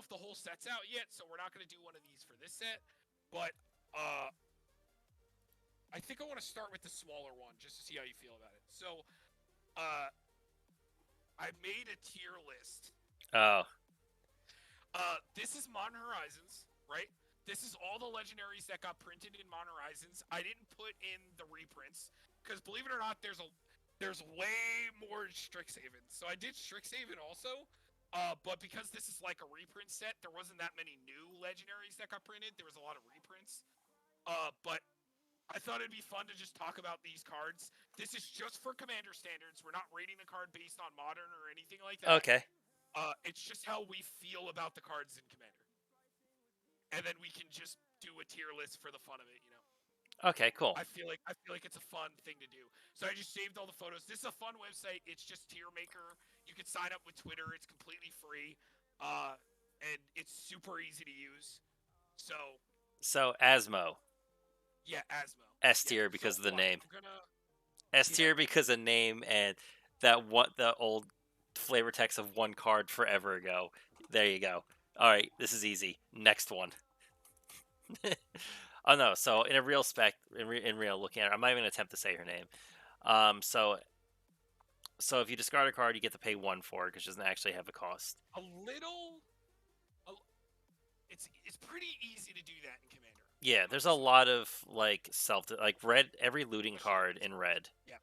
if the whole set's out yet, so we're not going to do one of these for this set. But I think I want to start with the smaller one just to see how you feel about it. So uh, I made a tier list. Oh. This is Modern Horizons, right? This is all the legendaries that got printed in Modern Horizons. I didn't put in the reprints because, believe it or not, there's way more Strixhaven. So I did Strixhaven also, but because this is like a reprint set, there wasn't that many new legendaries that got printed. There was a lot of reprints. But I thought it'd be fun to just talk about these cards. This is just for Commander standards. We're not rating the card based on Modern or anything like that. Okay. It's just how we feel about the cards in Commander, and then we can just do a tier list for the fun of it. Okay, cool. I feel like it's a fun thing to do. So I just saved all the photos. This is a fun website. It's just Tier Maker. You can sign up with Twitter. It's completely free, and it's super easy to use. So So Asmo. yeah, Asmo. S Yeah, tier so because of the fun. name. I'm gonna S yeah. tier because of name and the old flavor text of one card forever ago. There you go. All right, this is easy. Next one. Oh no. So in a real spec, in real looking at her, I'm not even gonna attempt to say her name. So if you discard a card, you get to pay one for it because it doesn't actually have a cost. A little. A, it's pretty easy to do that in Commander. Yeah, there's a Honestly. lot of like red. Every looting Especially card this in one. red Yeah,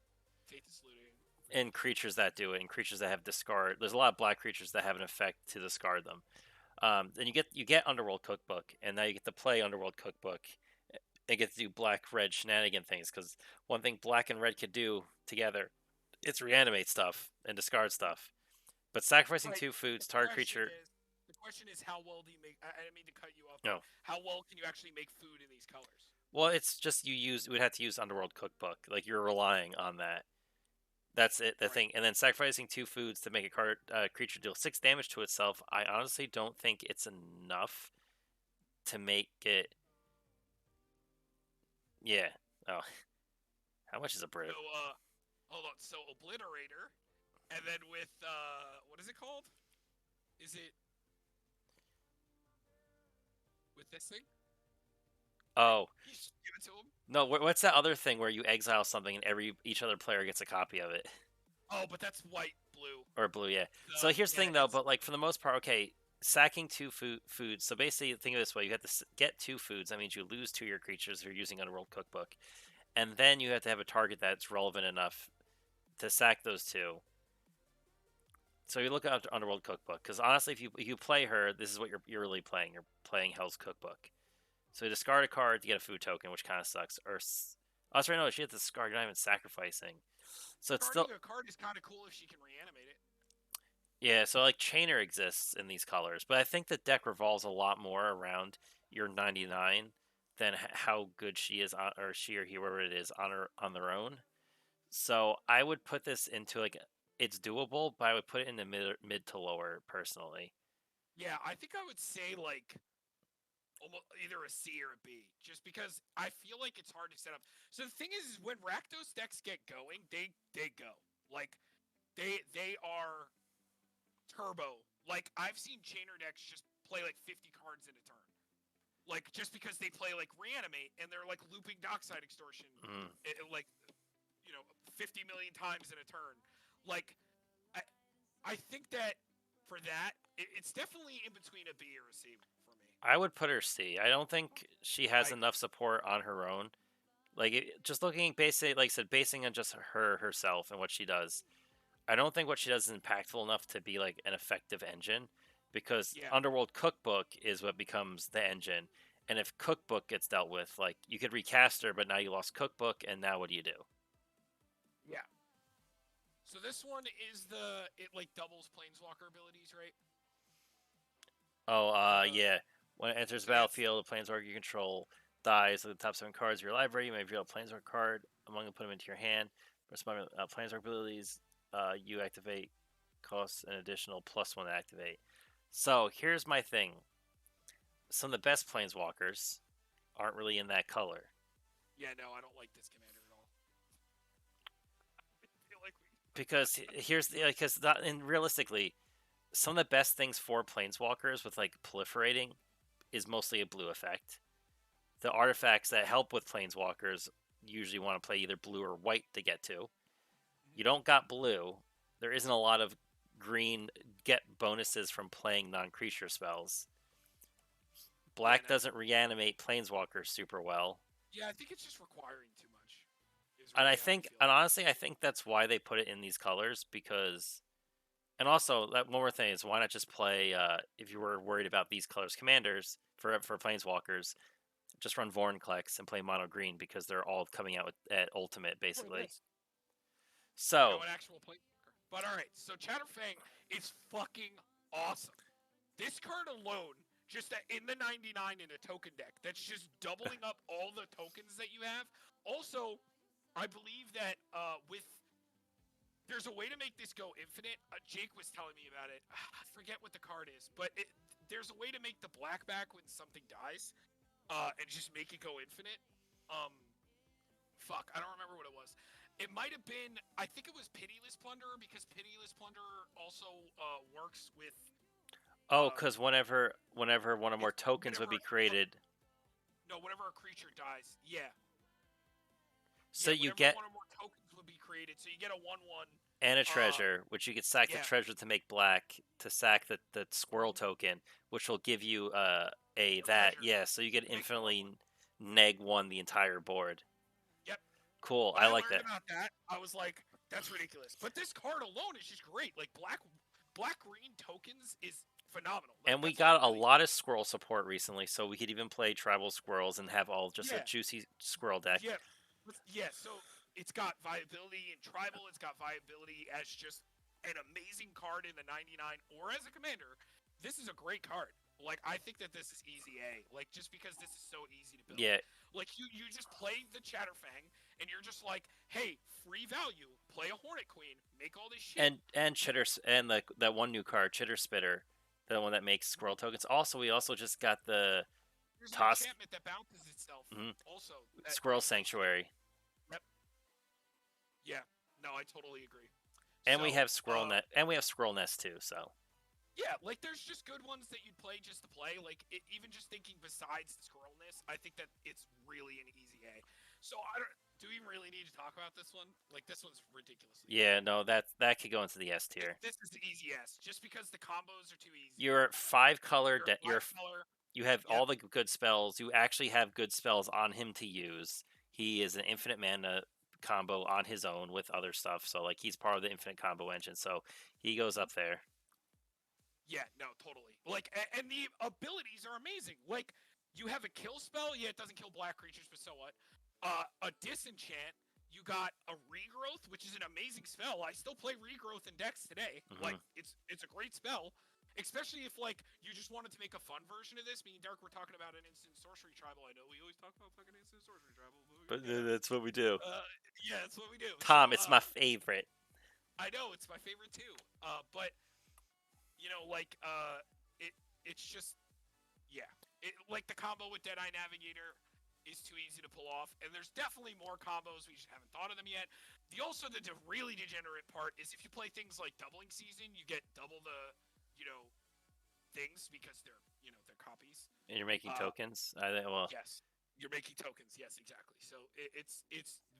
Faith is looting. and creatures that do it, and creatures that have discard. There's a lot of black creatures that have an effect to discard them. Then you get Underworld Cookbook, and now you get to play Underworld Cookbook. They get to do black red shenanigan things because one thing black and red could do together, it's reanimate stuff and discard stuff. But sacrificing Right. two foods, The target question creature. is, how well do you make? I didn't mean to cut you off, but No, how well can you actually make food in these colors? well, it's just you would have to use Underworld Cookbook. Like you're relying on that. That's it. The Right. thing, and then sacrificing two foods to make a creature deal 6 damage to itself. I honestly don't think it's enough to make it. Yeah. Oh, how much is a So brew? hold on. So obliterator, and then with what is it called? Is it with this thing? Right? Oh You just give it to him. no, what's that other thing where you exile something and each other player gets a copy of it Oh, but that's white, blue. or blue? Yeah. So here's the Yeah, thing though, it's but like for the most part, okay, sacking two foods. So basically, think of it this way: you have to get two foods. That means you lose two of your creatures if you're using Underworld Cookbook, and then you have to have a target that's relevant enough to sack those two. So you look at Underworld Cookbook because honestly, if you play her, this is what you're really playing. You're playing Hell's Cookbook. So you discard a card to get a food token, which kind of sucks. Oh, that's right. No, she has to discard. You're not even sacrificing. So it's still discarding a card is kind of cool if she can reanimate it. yeah. So like Chainer exists in these colors, but I think the deck revolves a lot more around your 99 than how good she is on, or she or he, whoever it is, on their own. So I would put this into like it's doable, but I would put it in the mid to lower personally. Yeah, I think I would say like almost either a C or a B, just because I feel like it's hard to set up. So the thing is when Rakdos decks get going, they go like they are turbo. Like I've seen Chainer decks just play like 50 cards in a turn, like just because they play like reanimate and they're like looping Dockside Extortion, Mm. like 50 million times in a turn. Like I I think that for that it's definitely in between a B or a C for me. I would put her C. I don't think she has I enough agree. support on her own. Like just looking basic, like I said, basing on just herself and what she does. I don't think what she does is impactful enough to be like an effective engine, because Yeah, Underworld Cookbook is what becomes the engine. And if Cookbook gets dealt with, like you could recast her, but now you lost Cookbook, and now what do you do? yeah. So this one is it like doubles planeswalker abilities, right? Oh, The yeah. When it enters the so that's battlefield, the planeswalker you control dies. At the top 7 cards of your library, you may reveal a planeswalker card among them, put them into your hand. For some planeswalker abilities, you activate costs an additional +1 to activate. So here's my thing: some of the best planeswalkers aren't really in that color yeah. No, I don't like this commander at all. I feel like we. because here's the because and realistically, some of the best things for planeswalkers with like proliferating is mostly a blue effect. The artifacts that help with planeswalkers usually want to play either blue or white to get to. You don't got blue. There isn't a lot of green get bonuses from playing non-creature spells. Black no. doesn't reanimate planeswalkers super well. Yeah, I think it's just requiring too much. Is And really I how think, feel. and honestly, I think that's why they put it in these colors because, and also that one more thing is why not just play if you were worried about these colors commanders for planeswalkers, just run Vorinclex and play mono green because they're all coming out at ultimate For basically. this, So an actual planeswalker. But all right, so Chatterfang is fucking awesome. This card alone, just in the 99 in a token deck, that's just doubling up all the tokens that you have. Also, I believe that with there's a way to make this go infinite. Jake was telling me about it. I forget what the card is, but there's a way to make the black back when something dies, and just make it go infinite. Fuck, I don't remember what it was. It might have been. I think it was Pitiless Plunderer because Pitiless Plunderer also works with. because whenever one or more tokens would be created, No, whenever a creature dies, yeah. so Yeah, you whenever get one or more tokens would be created, so you get a 1/1. and a treasure, which you could sack the Yeah. treasure to make black to sack the squirrel token, which will give you a that treasure. yeah, so you get Makes it infinitely 1/1. neg one the entire board. Yep. Cool, When I I like learned that. about that, I was like, that's ridiculous. But this card alone is just great. Like black green tokens is phenomenal. Like, And we that's got a really lot of squirrel support recently, so we could even play tribal squirrels and have all just a Yeah. juicy squirrel deck. Yeah. Yeah, so it's got viability in tribal, it's got viability as just an amazing card in the 99 or as a commander. This is a great card. Like, I think that this is easy A. Like, just because this is so easy to build. Yeah, Like, you just play the Chatterfang, and you're just like, hey, free value, play a Hornet Queen, make all this shit. and chitter and that one new card, Chitter Spitter, the one that makes squirrel tokens. Also, we also just got the There's an Toss enchantment that bounces itself. Also, Squirrel Sanctuary, Yep. Yeah. No, I totally agree. and we So, have Squirrel Nest, and we have Squirrel Nest too. So yeah, like there's just good ones that you'd play just to play. Like even just thinking besides Squirrelness, I think that it's really an easy A. So I don't. Do we really need to talk about this one? Like this one's ridiculously. yeah, no, that could go into the S tier. This is the easy S, just because the combos are too easy. You're 5-color. Color. You have Yep. all the good spells. You actually have good spells on him to use. He is an infinite mana combo on his own with other stuff. So like he's part of the infinite combo engine. So he goes up there. Yeah, no, totally. Like, and the abilities are amazing. Like, you have a kill spell. Yeah, it doesn't kill black creatures, but so what? A disenchant. You got a regrowth, which is an amazing spell. I still play regrowth in decks today. Like, it's a great spell. Especially if like you just wanted to make a fun version of this. Me and Dark were talking about an instant sorcery tribal. I know we always talk about fucking instant sorcery tribal, But that's what we do. Yeah, that's what we do. Tom, So, it's my favorite. I know it's my favorite too. But you know, like it's just yeah. Like the combo with Deadeye Navigator is too easy to pull off, and there's definitely more combos. We just haven't thought of them yet. The really degenerate part is if you play things like Doubling Season, you get double the things because they're copies. And you're making tokens. Well, yes, you're making tokens. Yes, exactly. So it's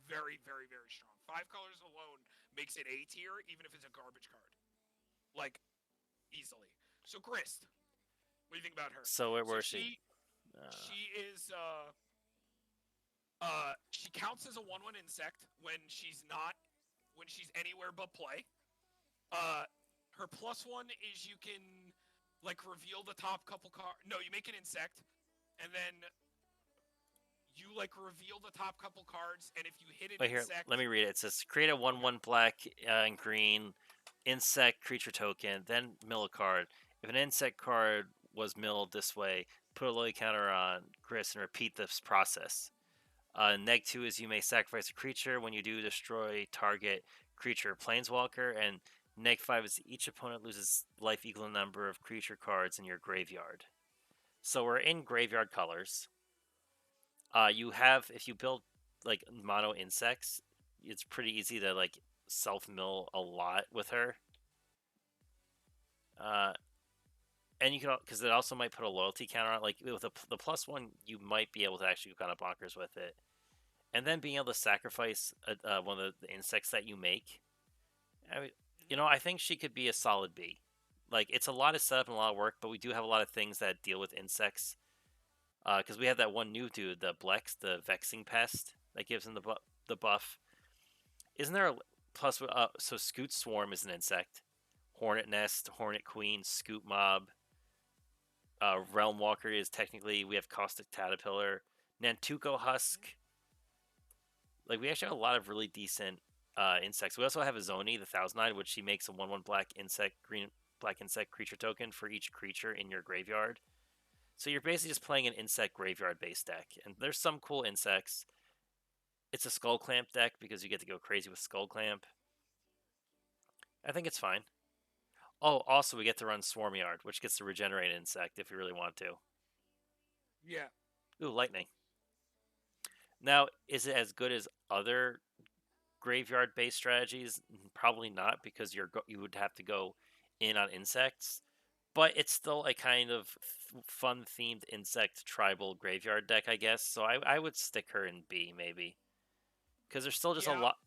very very very strong. 5 colors alone makes it A tier, even if it's a garbage card. Like easily. So Grist, what do you think about her? So where is she? She is she counts as a 1/1 insect when she's anywhere but play. Her +1 is you can like reveal the top couple cards. No, you make an insect, and then you like reveal the top couple cards, and if you hit an here, insect, let me read it. It says create a 1/1 black and green insect creature token, then mill a card. If an insect card was milled this way, put a loyalty counter on Grist and repeat this process. Neg 2 is you may sacrifice a creature. When you do, destroy target creature planeswalker. And neg 5 is each opponent loses life equal number of creature cards in your graveyard. So we're in graveyard colors. You have, if you build like mono insects, it's pretty easy to like self mill a lot with her. Uh, and you can, because it also might put a loyalty counter on it. Like with the +1, you might be able to actually go kind of bonkers with it. And then being able to sacrifice one of the insects that you make. I mean, Mhm. I think she could be a solid B. Like it's a lot of setup and a lot of work, but we do have a lot of things that deal with insects. Because we have that one new dude, the Blex, the Vexing Pest, that gives him the buff. Isn't there a plus? So Scoot Swarm is an insect. Hornet Nest, Hornet Queen, Scoot Mob. Realm Walker is technically, we have Caustic Caterpillar, Nantuko Husk. Like we actually have a lot of really decent insects. We also have a Zoni, the Thousand Eyed, which she makes a 1/1 green black insect creature token for each creature in your graveyard. So you're basically just playing an insect graveyard based deck, and there's some cool insects. It's a Skull Clamp deck because you get to go crazy with Skull Clamp. I think it's fine. Oh, also we get to run Swarmyard, which gets to regenerate an insect if you really want to. Yeah. Ooh, lightning. Now, is it as good as other graveyard-based strategies? Probably not, because you would have to go in on insects. But it's still a kind of fun-themed insect tribal graveyard deck, I guess. So I would stick her in B maybe, because there's still just a Yeah, lot.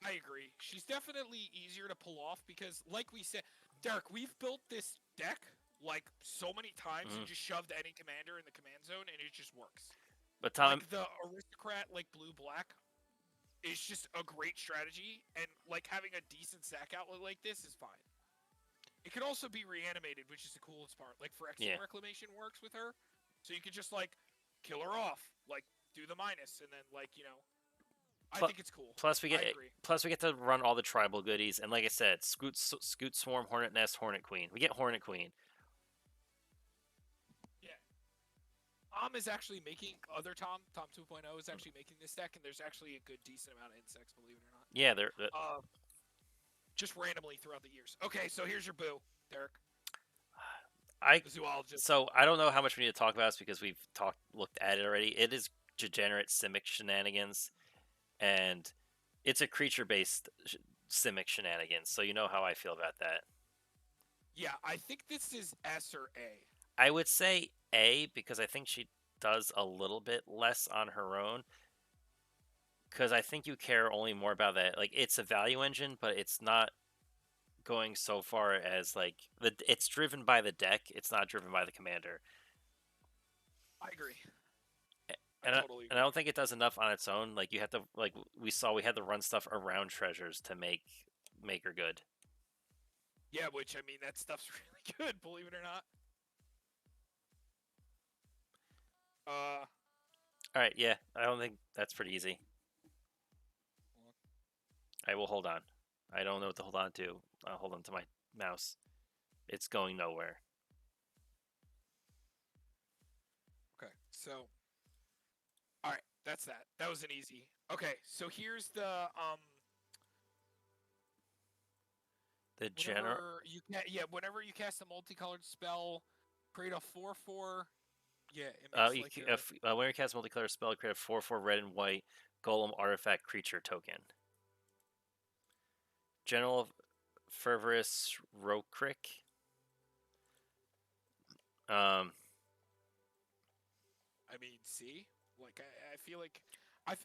I agree. She's definitely easier to pull off because, like we said, Derek, we've built this deck like so many times and Mhm. just shoved any commander in the command zone and it just works. But Tom, Like the aristocrat, like blue black, is just a great strategy, and like having a decent sack outlet like this is fine. It can also be reanimated, which is the coolest part. Like Phyrexian yeah. Reclamation works with her, so you could just like kill her off, like do the minus, and then like I Pl- think it's cool. plus we I get agree. plus we get to run all the tribal goodies, and like I said, Scoot Swarm, Hornet Nest, Hornet Queen. We get Hornet Queen. Yeah. Tom is actually making Tom 2.0 is actually making this deck, and there's actually a good decent amount of insects, believe it or not. Yeah, they're Just randomly throughout the years. Okay, so here's your boo, Derek, I the zoologist. so I don't know how much we need to talk about this because we've looked at it already. It is degenerate Simic shenanigans, and it's a creature based Simic shenanigans. So you know how I feel about that. Yeah, I think this is S or A. I would say A because I think she does a little bit less on her own. Because I think you care only more about that. Like it's a value engine, but it's not going so far as like it's driven by the deck. It's not driven by the commander. I agree. I and I, totally and I agree. don't think it does enough on its own. Like you have to, like we had to run stuff around treasures to make her good. Yeah, which I mean that stuff's really good, believe it or not. Uh, All right, yeah, I don't think that's pretty easy. I will hold on. I don't know what to hold on to. I'll hold on to my mouse. It's going nowhere. okay, so all right, that's that. That was an easy. Okay, so here's the The general. whenever you whenever you cast a multicolored spell, create a 4/4. Yeah, it makes like a When you cast a multicolor spell, create a 4/4 red and white golem artifact creature token. General Fervorous Rocrick. Um, I mean, see, like I feel like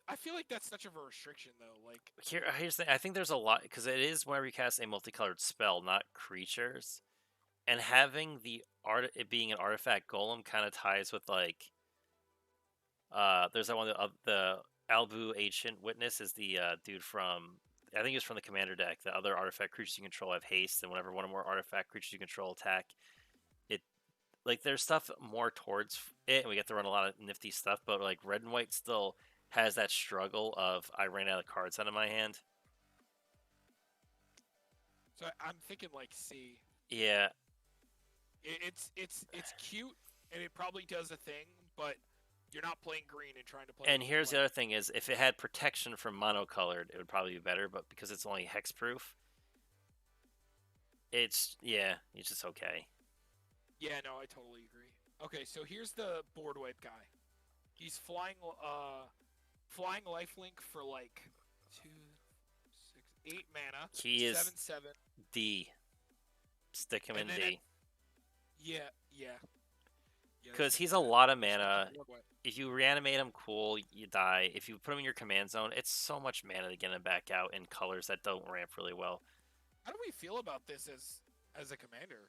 I feel like that's such of a restriction though. Like, here's the thing. I think there's a lot because it is whenever you cast a multicolored spell, not creatures, and having the art it being an artifact golem kind of ties with like there's that one of the Albu Ancient Witness is the dude from, I think it's from the commander deck. The other artifact creatures you control have haste, and whenever one or more artifact creatures you control attack, it like there's stuff more towards it, and we get to run a lot of nifty stuff. But like red and white still has that struggle of I ran out of cards out of my hand. so I'm thinking like C. Yeah, It's cute and it probably does a thing, but you're not playing green and trying to play and here's the like other thing: is if it had protection from monocolored, it would probably be better. But because it's only hexproof, it's just okay. yeah, no, I totally agree. Okay, so here's the board wipe guy. He's flying lifelink for like 2, 6, 8 mana, He is 7/7. D. Stick him And in then D. yeah, yeah. Yeah, that's Because not he's a bad. lot of Just make mana. the board wet. If you reanimate him, cool, you die. If you put him in your command zone, it's so much mana to get him back out in colors that don't ramp really well. How do we feel about this as a commander?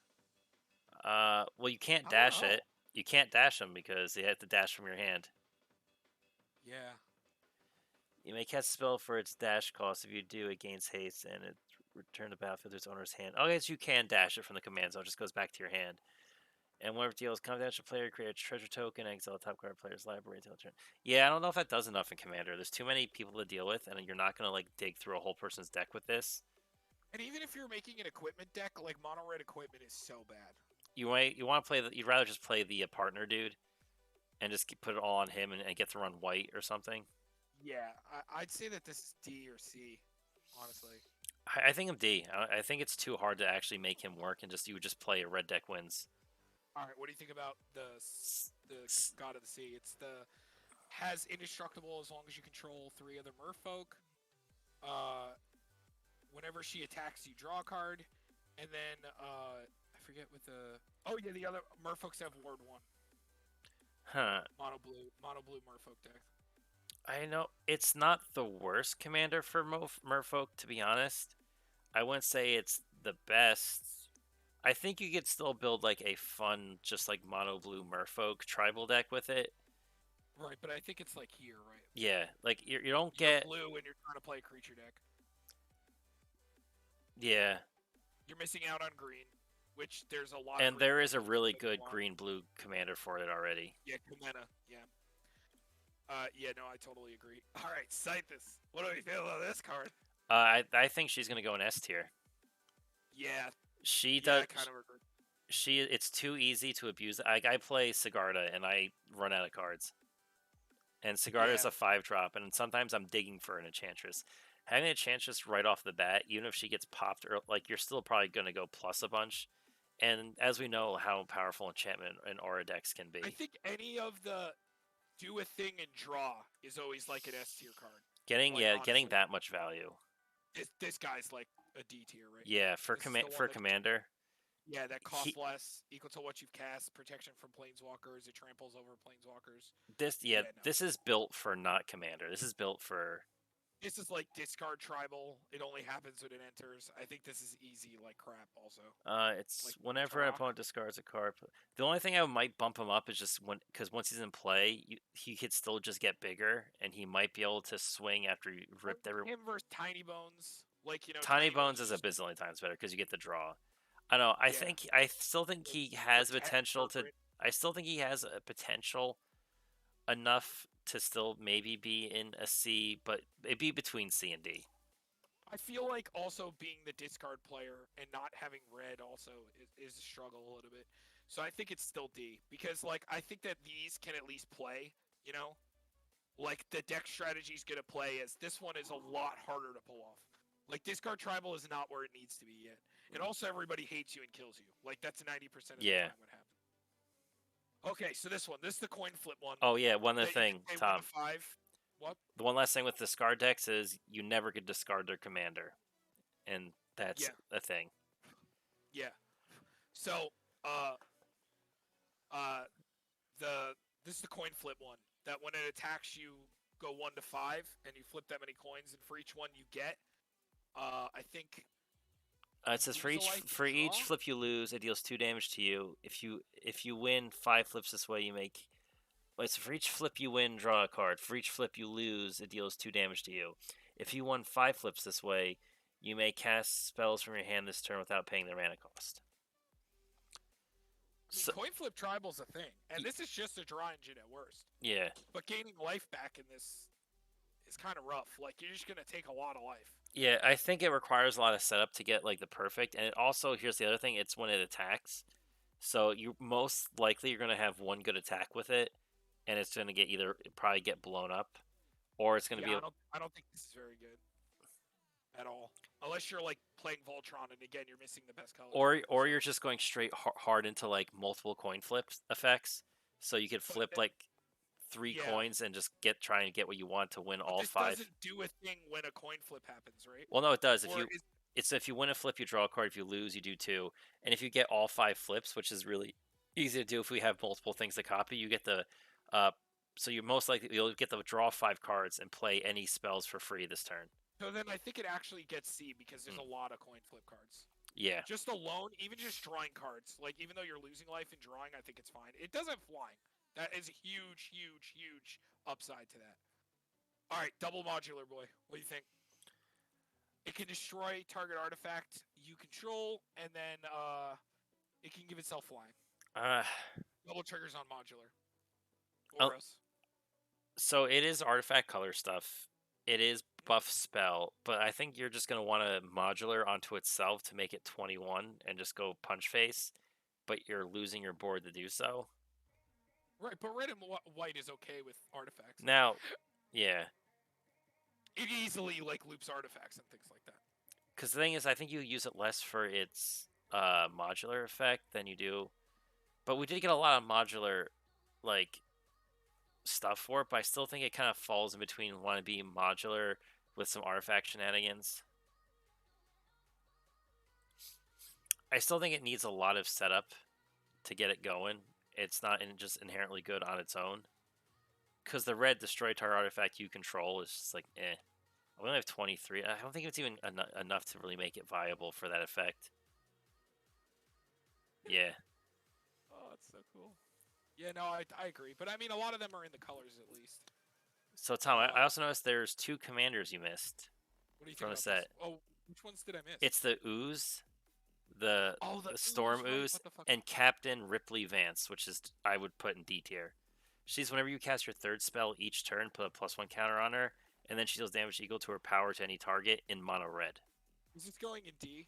Well, you can't I don't dash know. it. You can't dash him because you have to dash from your hand. Yeah. You may cast a spell for its dash cost. If you do, it gains haste and it return to battlefield to its owner's hand. Oh, yes, you can dash it from the command zone. It just goes back to your hand. And whenever it deals combat damage to a player, create a treasure token, exile top card player's library until turn. Yeah, I don't know if that does enough in Commander. There's too many people to deal with, and you're not gonna like dig through a whole person's deck with this. And even if you're making an equipment deck, like mono red equipment is so bad. You want to play the. You'd rather just play the partner dude, and just put it all on him and get to run white or something. Yeah, I'd say that this is D or C, honestly. I think I'm D. I think it's too hard to actually make him work, and you would just play a red deck wins. All right, what do you think about the God of the Sea? It's the has indestructible as long as you control 3 other merfolk. Whenever she attacks, you draw a card, and then I forget what the the other merfolks have ward 1. Huh. Mono blue merfolk deck. I know it's not the worst commander for merfolk, to be honest. I wouldn't say it's the best. I think you could still build like a fun, just like mono blue merfolk tribal deck with it. Right, but I think it's like here, right? Yeah, like you don't You're get. blue and you're trying to play a creature deck. Yeah, You're missing out on green, which there's a lot. and of there is a really that good you want. green blue commander for it already. Yeah, Kumena. Yeah. Yeah, no, I totally agree. All right, Scythus. What do we feel about this card? I think she's gonna go in S tier. Yeah, She yeah, does. I kind of agree. It's too easy to abuse. I play Sigarda and I run out of cards. And Sigarda is Yeah. a 5-drop, and sometimes I'm digging for an Enchantress. Having an Enchantress right off the bat, even if she gets popped, or like you're still probably going to go plus a bunch. And as we know, how powerful enchantment and aura decks can be. I think any of the do a thing and draw is always like an S tier card. Getting like, getting honestly. that much value. This guy's like a D tier, right? Yeah, for This is the one for that- commander. Yeah, that costs less, equal to what you've cast, protection from planeswalkers, it tramples over planeswalkers. No. This is built for not commander. This is built for. This is like discard tribal. It only happens when it enters. I think this is easy like crap. Also, It's like whenever an Turok. opponent discards a card. The only thing I might bump him up is just because once he's in play, he could still just get bigger, and he might be able to swing after you ripped every. Him versus Tiny Bones, like Tiny Bones is a just- bazillion times better because you get the draw. I know. Yeah. I still think he has protect potential to. Perforate. I still think he has a potential enough to still maybe be in a C, but it'd be between C and D. I feel like also being the discard player and not having red also is a struggle a little bit. So I think it's still D because like I think that these can at least play. You know, like the deck strategy is gonna play as this one is a lot harder to pull off. Like discard tribal is not where it needs to be yet, and also everybody hates you and kills you. Like that's 90% of the Yeah. time what happens. Okay, so this is the coin flip one. Oh yeah, one other that you can thing, pay 1 Tom. to 5. What? The one last thing with discard decks is you never could discard their commander, and that's Yeah. a thing. Yeah. So, this is the coin flip one. That when it attacks, you go 1 to 5, and you flip that many coins, and for each one you get, I think. It says for Lose a each life you for each draw? flip you lose, it deals 2 damage to you. If you win 5 flips this way, you make. Wait, so for each flip you win, draw a card. For each flip you lose, it deals 2 damage to you. If you won 5 flips this way, you may cast spells from your hand this turn without paying their mana cost. I mean, So- coin flip tribal's a thing, and this is just a draw engine at worst. Yeah, But gaining life back in this is kind of rough. Like you're just gonna take a lot of life. yeah. I think it requires a lot of setup to get like the perfect, and it also here's the other thing: it's when it attacks. So you most likely you're gonna have one good attack with it, and it's gonna get probably get blown up, or it's gonna Yeah, be. I don't think this is very good at all. Unless you're like playing Voltron, and again you're missing the best color. Or you're just going straight hard into like multiple coin flips effects, so you could flip that- like 3 Yeah. coins and just trying to get what you want to win But all this 5. doesn't do a thing when a coin flip happens, right? Well, no, it does. If Or you is- it's if you win a flip, you draw a card. If you lose, you do 2. And if you get all 5 flips, which is really easy to do if we have multiple things to copy, you get the so you're most likely you'll get to draw 5 cards and play any spells for free this turn. So then I think it actually gets C because there's Mm. a lot of coin flip cards. Yeah. Just alone, even just drawing cards, like even though you're losing life in drawing, I think it's fine. It doesn't flying. That is a huge, huge, huge upside to that. All right, double modular boy. What do you think? It can destroy target artifact you control, and then it can give itself flying. Uh, Double triggers on modular. Oh. Oros. so it is artifact color stuff. It is buff spell, but I think you're just gonna want to modular onto itself to make it 21 and just go punch face, but you're losing your board to do so. Right, but red and white is okay with artifacts. Now, yeah, It easily like loops artifacts and things like that. because the thing is, I think you use it less for its modular effect than you do. But we did get a lot of modular like stuff for it, but I still think it kind of falls in between want to be modular with some artifact shenanigans. I still think it needs a lot of setup to get it going. It's not just inherently good on its own. Because the red destroy target artifact you control is just like, eh. We only have 23. I don't think it's even enough to really make it viable for that effect. Yeah. Oh, that's so cool. Yeah, no, I agree. But I mean, a lot of them are in the colors at least. So, Tom, I also noticed there's 2 commanders you missed. What do you think From the about set. this? Oh, which ones did I miss? It's the Ooze, the Storm right, Ooze, what the fuck? and Captain Ripley Vance, which is I would put in D tier. She's whenever you cast your 3rd spell each turn, put a +1 counter on her, and then she deals damage equal to her power to any target in mono red. Is this going in D?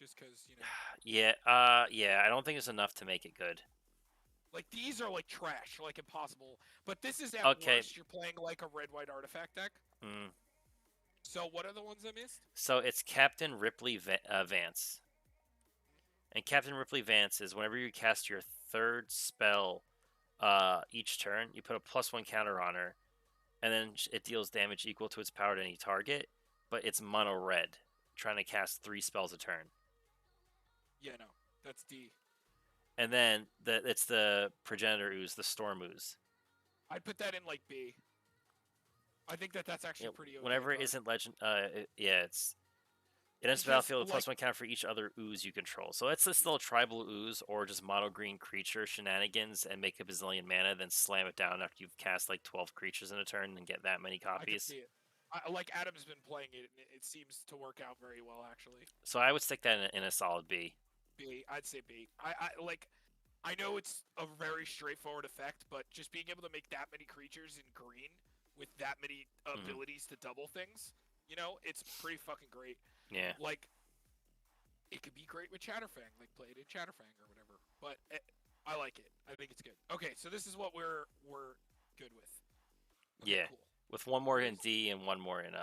Just because, you know. Yeah, I don't think it's enough to make it good. Like, these are like trash, like impossible. But this is at Okay. worst, you're playing like a red-white artifact deck. Mm. So what are the ones I missed? So it's Captain Ripley Vance. And Captain Ripley Vance is whenever you cast your 3rd spell each turn, you put a +1 counter on her, and then it deals damage equal to its power to any target, but it's mono red, trying to cast 3 spells a turn. Yeah, no, that's D. And then it's the Progenitor Ooze, the Storm Ooze. I'd put that in like B. I think that's actually pretty okay. Whenever it card. isn't legend, it enters the Because, battlefield with like- +1 counter for each other ooze you control. So it's still a tribal ooze or just mono green creature shenanigans and make a bazillion mana, then slam it down after you've cast like 12 creatures in a turn and get that many I can copies. see it. Like Adam's been playing it, and it seems to work out very well actually. So I would stick that in a solid B. B, I'd say B. I know it's a very straightforward effect, but just being able to make that many creatures in green with that many abilities to double things, you know, it's pretty fucking great. Yeah. Like, it could be great with Chatterfang, like play it in Chatterfang or whatever. But I like it. I think it's good. Okay, so this is what we're good with. Okay, Yeah. Cool. With one more in D and one more in